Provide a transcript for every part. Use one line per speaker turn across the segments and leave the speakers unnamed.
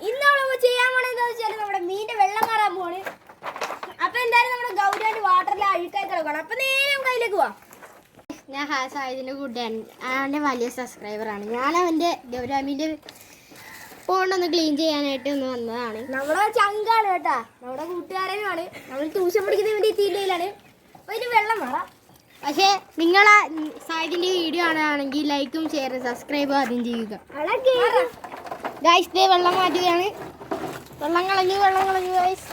ഇന്ന് നമ്മൾ ചെയ്യാൻ പോണെന്ന് വെച്ചാൽ നമ്മുടെ മീനിന്റെ വെള്ളം മാറാൻ പോണ്. അപ്പൊ എന്തായാലും നമ്മുടെ ഗൗരിയാന്റെ വാട്ടറിൽ അഴുക്കായി കിടക്കണം. അപ്പൊ നേരെ കയ്യിലേക്ക് പോവാം.
ഞാൻ സായിദിന്റെ കൂട്ടുകാരൻ, അവൻ്റെ വലിയ സബ്സ്ക്രൈബറാണ്. ഞാൻ അവൻ്റെ ഗൗരാമിൻ്റെ ഫോണൊന്ന് ക്ലീൻ ചെയ്യാനായിട്ട് ഒന്ന് വന്നതാണ്.
നമ്മുടെ ചങ്കാണ് കേട്ടാ, നമ്മുടെ കൂട്ടുകാരനുമാണ്. നമ്മൾ ട്യൂഷൻ പഠിക്കുന്ന വേണ്ടി തീറ്റയിലാണ്. അപ്പൊ ഇതിന് വെള്ളം മാറാം.
പക്ഷേ നിങ്ങളെ സായിദിന്റെ വീഡിയോ ആണെങ്കിൽ ലൈക്കും ഷെയറും സബ്സ്ക്രൈബും ആദ്യം ചെയ്യുക. ഗൈസ് ദേ വെള്ളം മാറ്റുകയാണ്. വെള്ളം കളഞ്ഞു ഗൈസ്.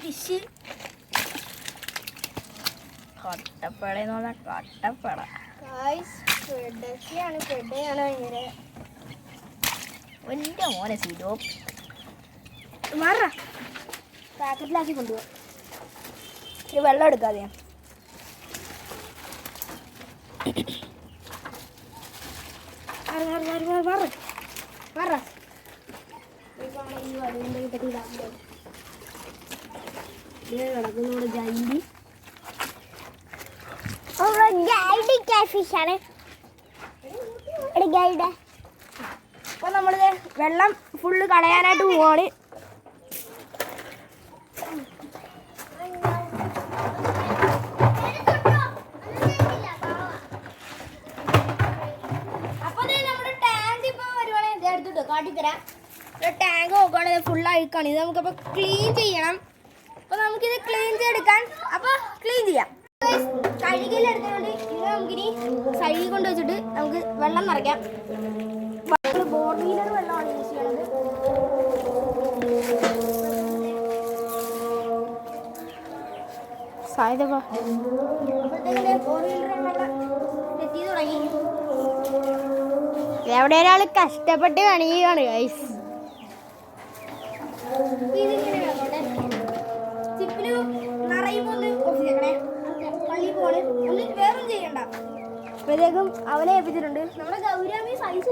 ഫിഷ് കട്ടപ്പടയെന്നുള്ള കട്ടപ്പട
പെടയാണ് ഭയങ്കര.
എൻ്റെ മോനെ സീഡോ മാറ പാക്കറ്റിലാക്കി കൊണ്ടുപോകാം. ഇത് വെള്ളം എടുക്കാതെ കിടക്കുന്നോട് ജൈലി
ഫിഷാണ്.
അപ്പൊ നമ്മള് വെള്ളം ഫുള്ള് കളയാനായിട്ട് പോവാണ്. അപ്പൊ നമ്മുടെ ടാങ്ക് ഇപ്പൊ വരുവാണെങ്കിൽ എടുത്തിട്ട് കാട്ടിത്തരാം. ടാങ്ക് നോക്കുകയാണെങ്കിൽ ഫുൾ അഴുക്കാണ്. ഇത് നമുക്കപ്പോ ക്ലീൻ ചെയ്യണം. അപ്പൊ നമുക്കിത് ക്ലീൻ ചെയ്തെടുക്കാൻ ക്ലീൻ ചെയ്യാം. കഴുകിലെടുത്തോണ്ട് ഇത് നമുക്കിനി സൈഡിൽ കൊണ്ട് വെച്ചിട്ട് നമുക്ക് വെള്ളം നിറയ്ക്കാം. ബോർഡീലർ വെള്ളമാണ് യൂസ് ചെയ്യണത്.
എവിടെ ഒരാൾ കഷ്ടപ്പെട്ട് പണിയാണ് ഗൈസ്.
ചിപ്പിന് നിറയുമ്പോ പള്ളി പോണ് ഒന്നും വേറൊന്നും ചെയ്യണ്ട. അപ്പോഴത്തേക്കും അവനെ ഏൽപ്പിച്ചിട്ടുണ്ട്. നമ്മുടെ ഗൗരാമി സൈസ്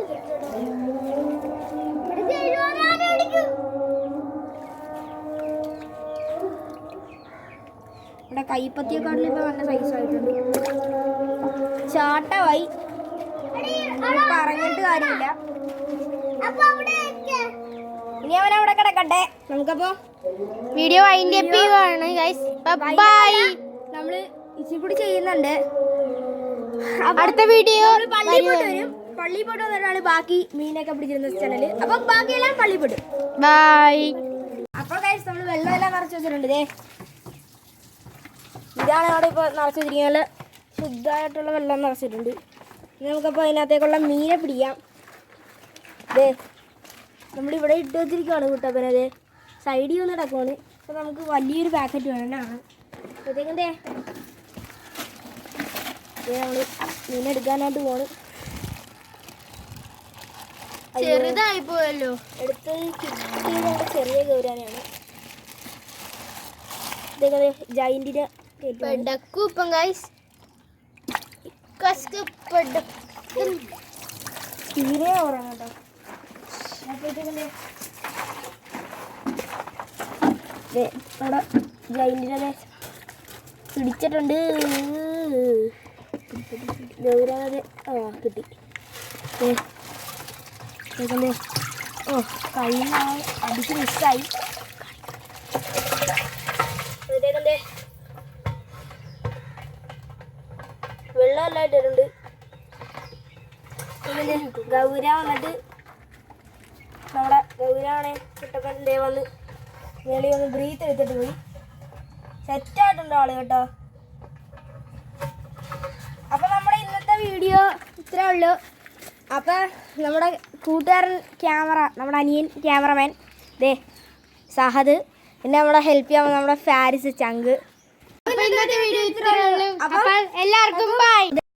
ഇവിടെ കൈപ്പത്തിയെക്കാട്ടിൽ ഇപ്പൊ നല്ല സൈസായിട്ടുണ്ട്. ചാട്ടമായി പറഞ്ഞിട്ട് കാര്യമില്ല. ഇനി അവൻ അവിടെ കിടക്കട്ടെ. നമുക്കപ്പോ
വീഡിയോ വൈൻഡ് അപ്പ് ചെയ്യുകയാണ് ഗൈസ്. ബൈ.
നമ്മള് ഇച്ചിരി കൂടി ചെയ്യുന്നുണ്ട്.
അടുത്ത വീഡിയോ
പള്ളിയിൽ പോയിട്ട് വന്നിട്ടാണ് ബാക്കി മീനൊക്കെ പിടിച്ചിരുന്ന ചാനല്. അപ്പൊ ബാക്കിയെല്ലാം പള്ളി പോയിട്ട്.
ബൈ.
അപ്പോൾ ഗൈസ് നമ്മൾ വെള്ളമെല്ലാം നിറച്ച് വെച്ചിട്ടുണ്ട്. ഇതാണ് അവിടെ ഇപ്പോൾ നിറച്ച് വെച്ചിരിക്കുന്നത്. ശുദ്ധമായിട്ടുള്ള വെള്ളം നിറച്ചിട്ടുണ്ട്. ഇനി നമുക്കപ്പോൾ അതിനകത്തേക്കുള്ള മീനെ പിടിക്കാം. നമ്മളിവിടെ ഇട്ട് വെച്ചിരിക്കുകയാണ് കൂട്ടപ്പന. സൈഡിൽ ഒന്ന് കിടക്കുവാണ്. അപ്പോൾ നമുക്ക് വലിയൊരു പാക്കറ്റ് വേണമെന്നാണ്. അപ്പോഴത്തേക്കും നമ്മൾ മീനെടുക്കാനായിട്ട് പോണ്.
ചെറുതായി പോയല്ലോ.
എടുത്ത് കിട്ടിയത് ചെറിയ ഗൗരാനാണ്. ഇതൊക്കെ ജൈൻറ്റിൻ്റെ
പെടക്കും ഗൈസ്.
തീരെ ഓറാണ് കേട്ടോ. അവിടെ ജൈൻറ്റിനെ പിടിച്ചിട്ടുണ്ട്. ഗൗരാതെ കിട്ടി. കൈ അടിച്ച് മിസ്സായി. വെള്ളമെല്ലാം ഇട്ടിട്ടുണ്ട്. ഗൗര വന്നിട്ട് നമ്മുടെ ഗൗരാണെ കുട്ടപ്പൻ്റെ വന്ന് മേളി വന്ന് ബ്രീത്ത് എടുത്തിട്ട് പോയി. സെറ്റായിട്ടുണ്ട് ആള് കേട്ടോ. അപ്പം നമ്മുടെ ഇന്നത്തെ വീഡിയോ ഇത്രേ ഉള്ളൂ. അപ്പം നമ്മുടെ കൂട്ടുകാരൻ നമ്മുടെ അനിയൻ ക്യാമറമാൻ സഹദ്, പിന്നെ നമ്മളെ ഹെൽപ്പ് ചെയ്യാൻ നമ്മുടെ ഫാരിസ് ചങ്ക്.
ഇന്നത്തെ വീഡിയോ ഇത്രേ ഉള്ളൂ. അപ്പോൾ എല്ലാവർക്കും ബൈ.